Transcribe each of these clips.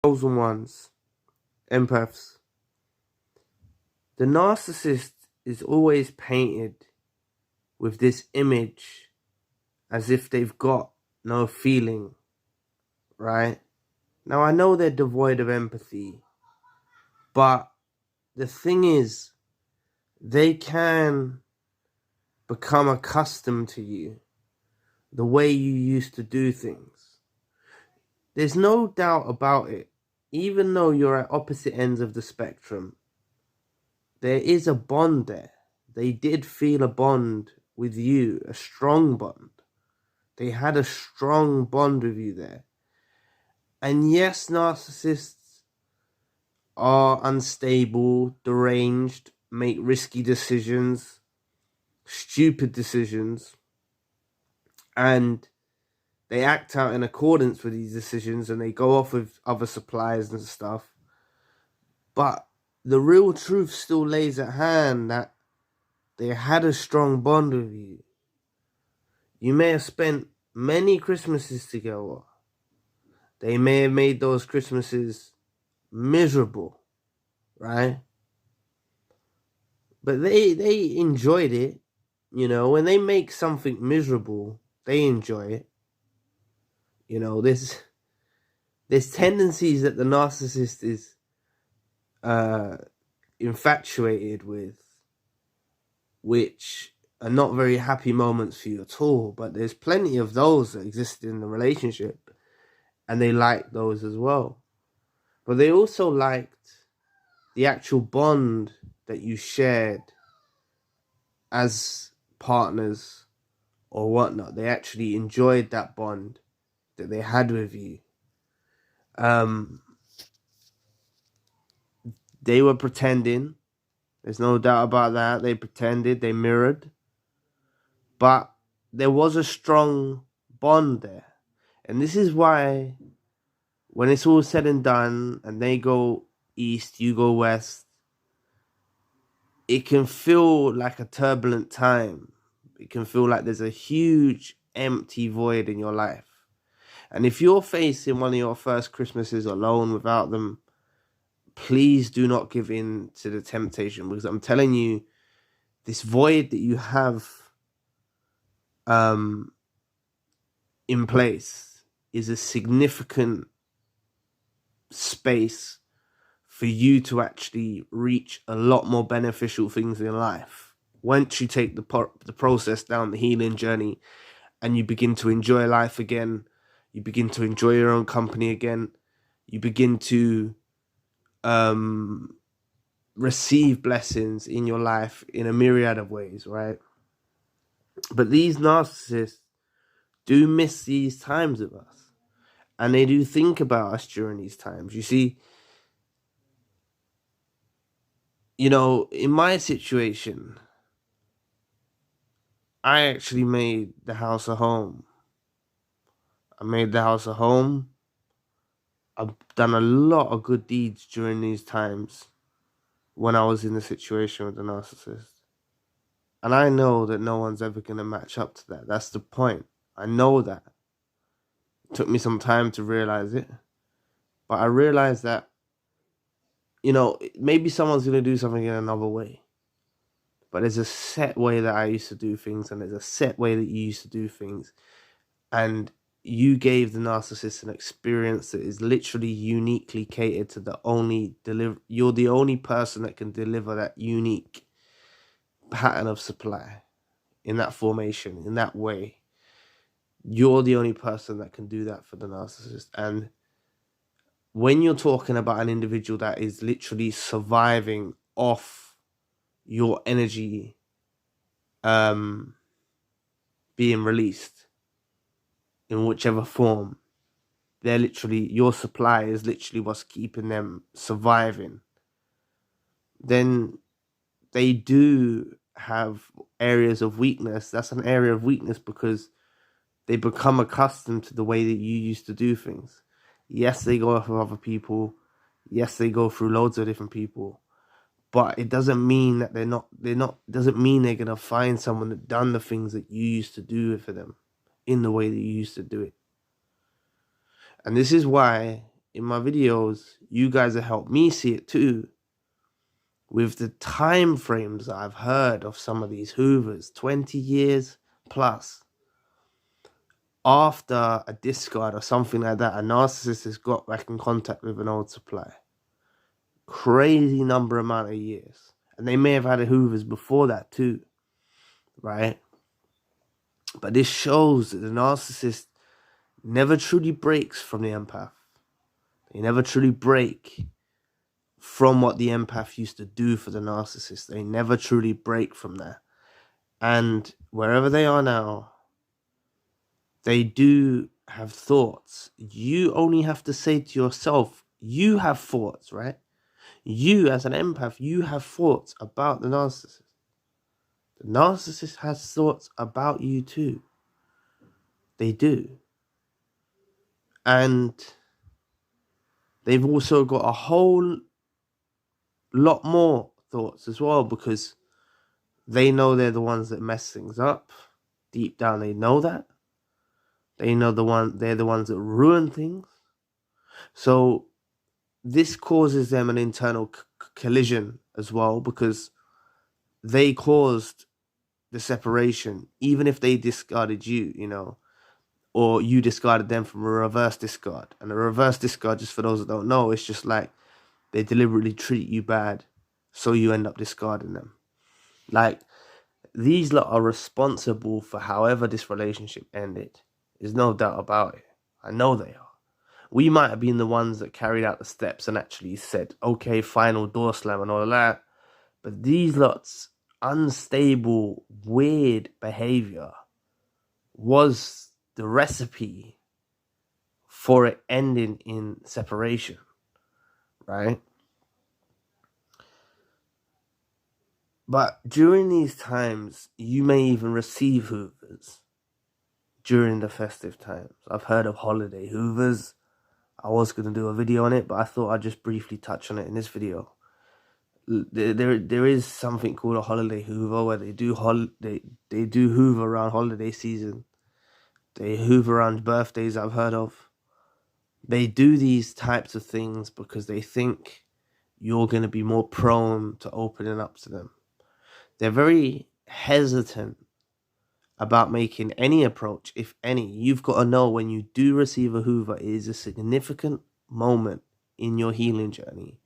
chosen ones, empaths. The narcissist is always painted with this image as if they've got no feeling, right? Now, I know they're devoid of empathy, but the thing is, they can become accustomed to you, the way you used to do things. There's no doubt about it. Even though you're at opposite ends of the spectrum, there is a bond there. They did feel a bond with you, a strong bond. They had a strong bond with you there. And yes, narcissists are unstable, deranged, make risky decisions, stupid decisions, and they act out in accordance with these decisions, and they go off with other suppliers and stuff. But the real truth still lays at hand, that they had a strong bond with you. You may have spent many Christmases together. They may have made those Christmases miserable, right? But they enjoyed it. You know, when they make something miserable, they enjoy it. You know, there's tendencies that the narcissist is infatuated with, which are not very happy moments for you at all. But there's plenty of those that exist in the relationship, and they like those as well. But they also liked the actual bond that you shared as partners or whatnot. They actually enjoyed that bond that they had with you. They were pretending. There's no doubt about that. They pretended, they mirrored. But there was a strong bond there. And this is why, when it's all said and done, and they go east, you go west, it can feel like a turbulent time. It can feel like there's a huge empty void in your life. And if you're facing one of your first Christmases alone without them, please do not give in to the temptation, because I'm telling you, this void that you have in place is a significant space for you to actually reach a lot more beneficial things in life. Once you take the process down the healing journey and you begin to enjoy life again, you begin to enjoy your own company again, you begin to receive blessings in your life in a myriad of ways, right? But these narcissists do miss these times with us, and they do think about us during these times. You see, you know, in my situation, I actually made the house a home. I made the house a home. I've done a lot of good deeds during these times when I was in the situation with the narcissist. And I know that no one's ever going to match up to that. That's the point. I know that. It took me some time to realize it. But I realized that, you know, maybe someone's going to do something in another way. But there's a set way that I used to do things, and there's a set way that you used to do things. And you gave the narcissist an experience that is literally uniquely catered to the only you're the only person that can deliver that unique pattern of supply in that formation, in that way. You're the only person that can do that for the narcissist. And when you're talking about an individual that is literally surviving off your energy being released in whichever form, they're literally, your supply is literally what's keeping them surviving, then they do have areas of weakness. That's an area of weakness because they become accustomed to the way that you used to do things. Yes, they go off of other people. Yes, they go through loads of different people. But it doesn't mean that doesn't mean they're going to find someone that done the things that you used to do for them in the way that you used to do it. And this is why in my videos, you guys have helped me see it too. With the time frames I've heard of some of these Hoovers, 20 years plus, after a discard or something like that, a narcissist has got back in contact with an old supply. Crazy amount of years. And they may have had a Hoovers before that too, right? But this shows that the narcissist never truly breaks from the empath. They never truly break from what the empath used to do for the narcissist. They never truly break from that. And wherever they are now, they do have thoughts. You only have to say to yourself, you have thoughts, right? You, as an empath, you have thoughts about the narcissist. The narcissist has thoughts about you too. They do. And they've also got a whole lot more thoughts as well, because they know they're the ones that mess things up. Deep down, they know that. They know they're the ones that ruin things. So this causes them an internal collision as well, because they caused the separation, even if they discarded you, you know, or you discarded them from a reverse discard. And a reverse discard, just for those that don't know, it's just like they deliberately treat you bad, so you end up discarding them. Like, these lot are responsible for however this relationship ended. There's no doubt about it. I know they are. We might have been the ones that carried out the steps and actually said, okay, final door slam and all of that. But these lots' unstable, weird behavior was the recipe for it ending in separation, right? But during these times, you may even receive Hoovers during the festive times. I've heard of holiday Hoovers. I was going to do a video on it, but I thought I'd just briefly touch on it in this video. There is something called a holiday Hoover, where they do Hoover around holiday season. They Hoover around birthdays, I've heard of. They do these types of things because they think you're going to be more prone to opening up to them. They're very hesitant about making any approach, if any. You've got to know, when you do receive a Hoover, it is a significant moment in your healing journey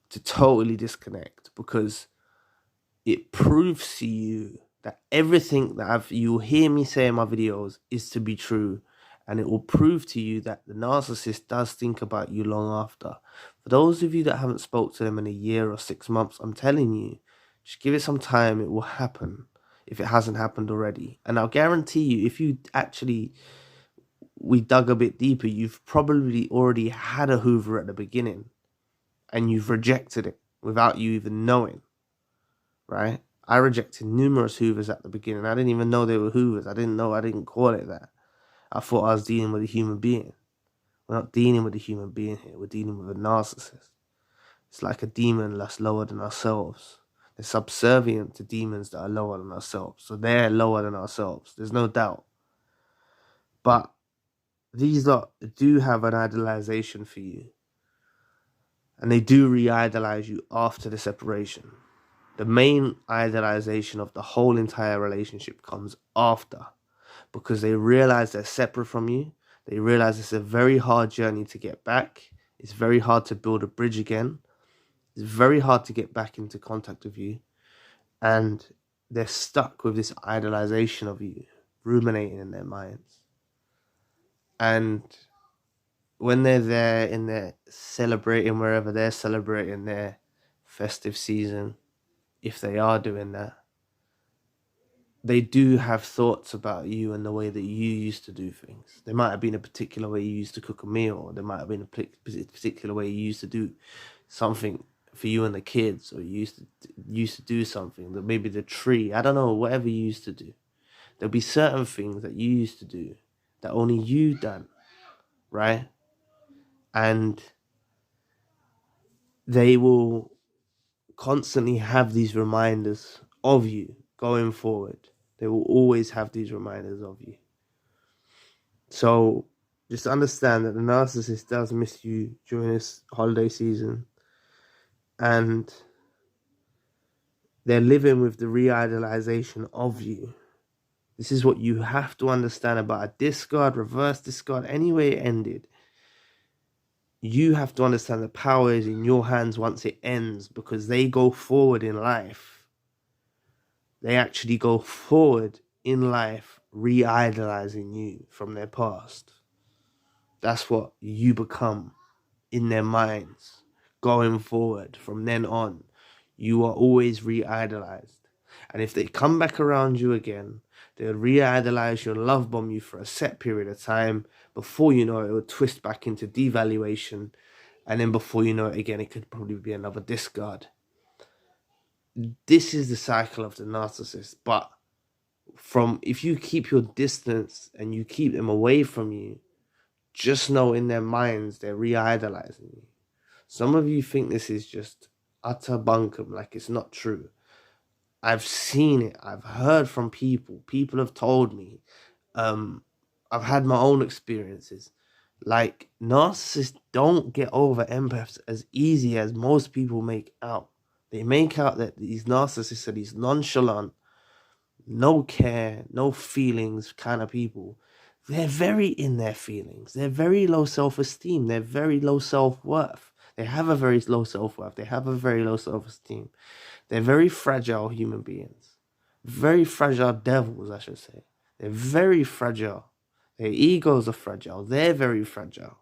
to totally disconnect, because it proves to you that everything that you'll hear me say in my videos is to be true, and it will prove to you that the narcissist does think about you long after. For those of you that haven't spoke to them in a year or 6 months, I'm telling you, just give it some time. It will happen if it hasn't happened already. And I'll guarantee you, if we dug a bit deeper, you've probably already had a Hoover at the beginning and you've rejected it without you even knowing, right? I rejected numerous Hoovers at the beginning. I didn't even know they were Hoovers. I didn't call it that. I thought I was dealing with a human being. We're not dealing with a human being here. We're dealing with a narcissist. It's like a demon that's lower than ourselves. They're subservient to demons that are lower than ourselves. So they're lower than ourselves. There's no doubt. But these lot do have an idolization for you. And they do re-idolize you after the separation. The main idolization of the whole entire relationship comes after, because they realize they're separate from you. They realize it's a very hard journey to get back. It's very hard to build a bridge again. It's very hard to get back into contact with you. And they're stuck with this idolization of you, ruminating in their minds. And when they're there and they're celebrating wherever they're celebrating their festive season, if they are doing that, they do have thoughts about you and the way that you used to do things. There might have been a particular way you used to cook a meal, or there might have been a particular way you used to do something for you and the kids, or you used to do something, that maybe the tree, I don't know, whatever you used to do. There'll be certain things that you used to do that only you done, right? And they will constantly have these reminders of you going forward. They will always have these reminders of you. So just understand that the narcissist does miss you during this holiday season, and they're living with the re-idolization of you. This is what you have to understand about a discard, reverse discard, any way it ended. You have to understand the power is in your hands once it ends, because they go forward in life. They actually go forward in life re-idolizing you from their past. That's what you become in their minds. Going forward from then on, you are always re-idolized. And if they come back around you again, they'll re-idolize you and love bomb you for a set period of time. Before you know it, will twist back into devaluation. And then before you know it again, it could probably be another discard. This is the cycle of the narcissist. But if you keep your distance and you keep them away from you, just know in their minds they're re-idolizing you. Some of you think this is just utter bunkum, like it's not true. I've seen it. I've heard from people. People have told me. I've had my own experiences. Like, narcissists don't get over empaths as easy as most people make out. They make out that these narcissists are these nonchalant, no care, no feelings kind of people. They're very in their feelings. They're very low self-esteem. They're very low self-worth. They have a very low self-worth. They have a very low self-esteem. They're very fragile human beings. Very fragile devils, I should say. They're very fragile. Their egos are fragile. They're very fragile.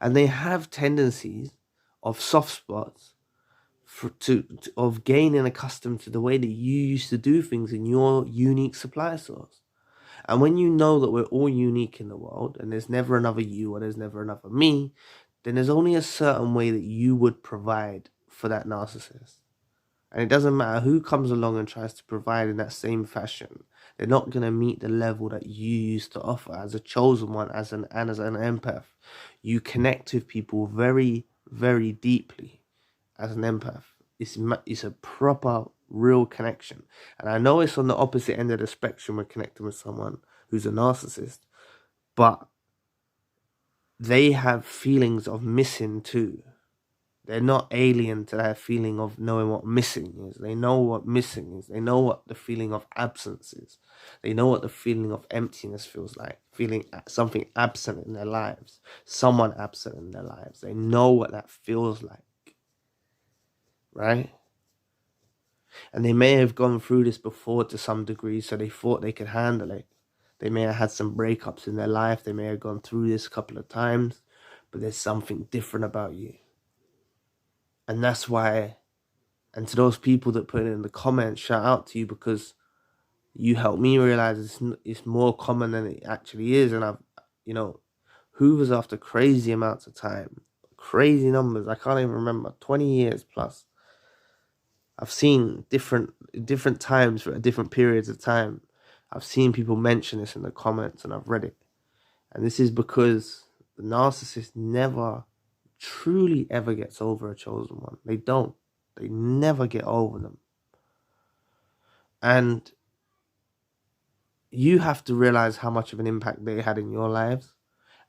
And they have tendencies of soft spots of gaining accustomed to the way that you used to do things in your unique supply source. And when you know that we're all unique in the world and there's never another you or there's never another me, then there's only a certain way that you would provide for that narcissist. And it doesn't matter who comes along and tries to provide in that same fashion. They're not going to meet the level that you used to offer as a chosen one, as an empath. You connect with people very, very deeply as an empath. It's a proper, real connection. And I know it's on the opposite end of the spectrum when connecting with someone who's a narcissist, but they have feelings of missing too. They're not alien to that feeling of knowing what missing is. They know what missing is. They know what the feeling of absence is. They know what the feeling of emptiness feels like. Feeling something absent in their lives. Someone absent in their lives. They know what that feels like. Right? And they may have gone through this before to some degree, so they thought they could handle it. They may have had some breakups in their life. They may have gone through this a couple of times. But there's something different about you. And that's why, and to those people that put it in the comments, shout out to you, because you helped me realize it's more common than it actually is. And I've, Hoovers after crazy amounts of time, crazy numbers, I can't even remember, 20 years plus. I've seen different times for different periods of time. I've seen people mention this in the comments and I've read it. And this is because the narcissist never truly ever gets over a chosen one. They don't. They never get over them. And you have to realize how much of an impact they had in your lives.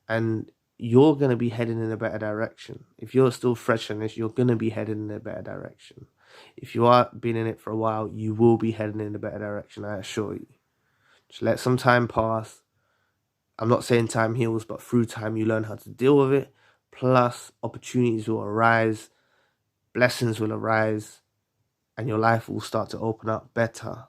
And you're going to be heading in a better direction. If you're still fresh in this, you're going to be heading in a better direction. If you are been in it for a while, you will be heading in a better direction, I assure you. Just let some time pass. I'm not saying time heals, but through time you learn how to deal with it. Plus, opportunities will arise, blessings will arise, and your life will start to open up better.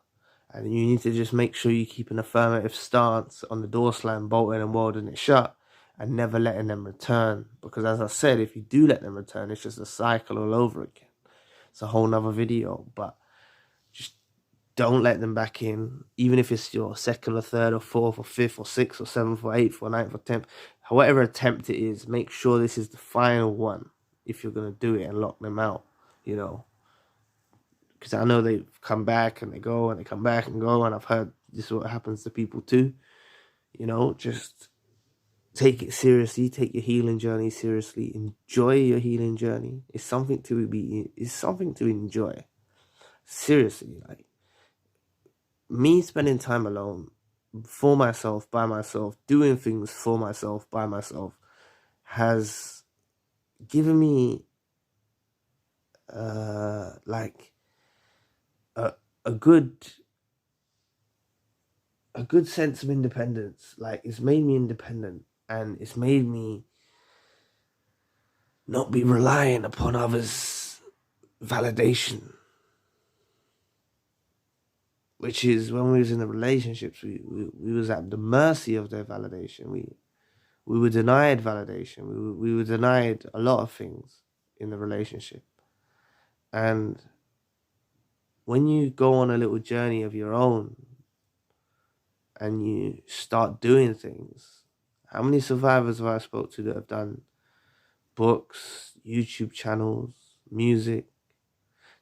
And you need to just make sure you keep an affirmative stance on the door slam, bolting and welding it shut, and never letting them return. Because as I said, if you do let them return, it's just a cycle all over again. It's a whole nother video, but just don't let them back in, even if it's your second or third or fourth or fifth or sixth or seventh or eighth or ninth or 10th. However attempt it is, make sure this is the final one if you're going to do it and lock them out, Because I know they've come back and they go and they come back and go, and I've heard this is what happens to people too. Just take it seriously, take your healing journey seriously, enjoy your healing journey. It's something to enjoy. Seriously, like me spending time alone for myself, by myself, doing things for myself, by myself, has given me like a good sense of independence. Like, it's made me independent, and it's made me not be relying upon others' validation. Which is, when we was in the relationships, we was at the mercy of their validation. We were denied validation. We were denied a lot of things in the relationship. And when you go on a little journey of your own and you start doing things, how many survivors have I spoke to that have done books, YouTube channels, music,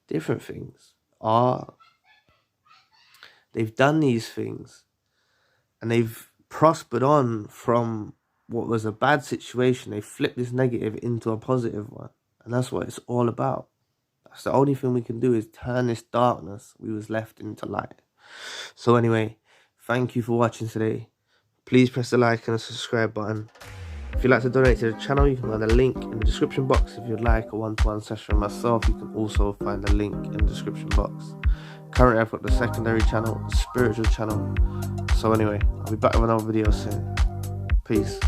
different things, art? They've done these things and they've prospered on from what was a bad situation. They flipped this negative into a positive one. And that's what it's all about. That's the only thing we can do, is turn this darkness we was left into light. So anyway, thank you for watching today. Please press the like and the subscribe button. If you'd like to donate to the channel, you can find the link in the description box. If you'd like a one-to-one session with myself, you can also find the link in the description box. Currently, I've got the secondary channel, the spiritual channel. So anyway, I'll be back with another video soon. Peace.